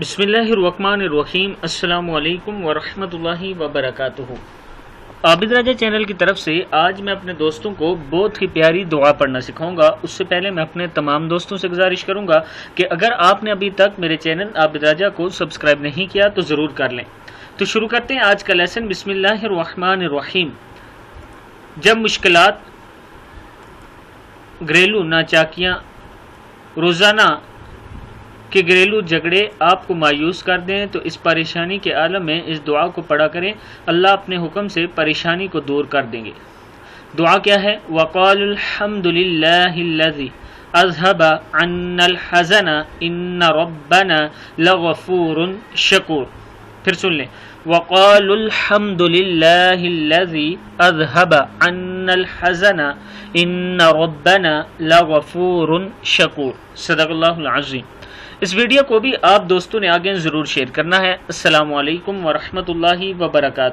بسم اللہ الرحمن الرحیم۔ السلام علیکم ورحمۃ اللہ وبرکاتہ۔ عابد راجہ چینل کی طرف سے آج میں اپنے دوستوں کو بہت ہی پیاری دعا پڑھنا سکھاؤں گا۔ اس سے پہلے میں اپنے تمام دوستوں سے گزارش کروں گا کہ اگر آپ نے ابھی تک میرے چینل عابد راجہ کو سبسکرائب نہیں کیا تو ضرور کر لیں۔ تو شروع کرتے ہیں آج کا لیسن۔ بسم اللہ الرحمن الرحیم۔ جب مشکلات، گھریلو ناچاکیاں، روزانہ کہ گھریلو جھگڑے آپ کو مایوس کر دیں تو اس پریشانی کے عالم میں اس دعا کو پڑھا کریں۔ اللہ اپنے حکم سے پریشانی کو دور کر دیں گے۔ دعا کیا ہے؟ وَقَالُوا الْحَمْدُ لِلَّهِ الَّذِي أَذْهَبَ عَنَّا الْحَزَنَ إِنَّ رَبَّنَا لَغَفُورٌ شَكُورٌ۔ پھر سن لیں۔ وَقَالُوا الْحَمْدُ لِلَّهِ الَّذِي أَذْهَبَ عَنَّا الْحَزَنَ إِنَّ رَبَّنَا لَغَفُورٌ شَكُورٌ۔ صدق اللہ العظیم۔ اس ویڈیو کو بھی آپ دوستوں نے آگے ضرور شیئر کرنا ہے۔ السلام علیکم ورحمۃ اللہ وبرکاتہ۔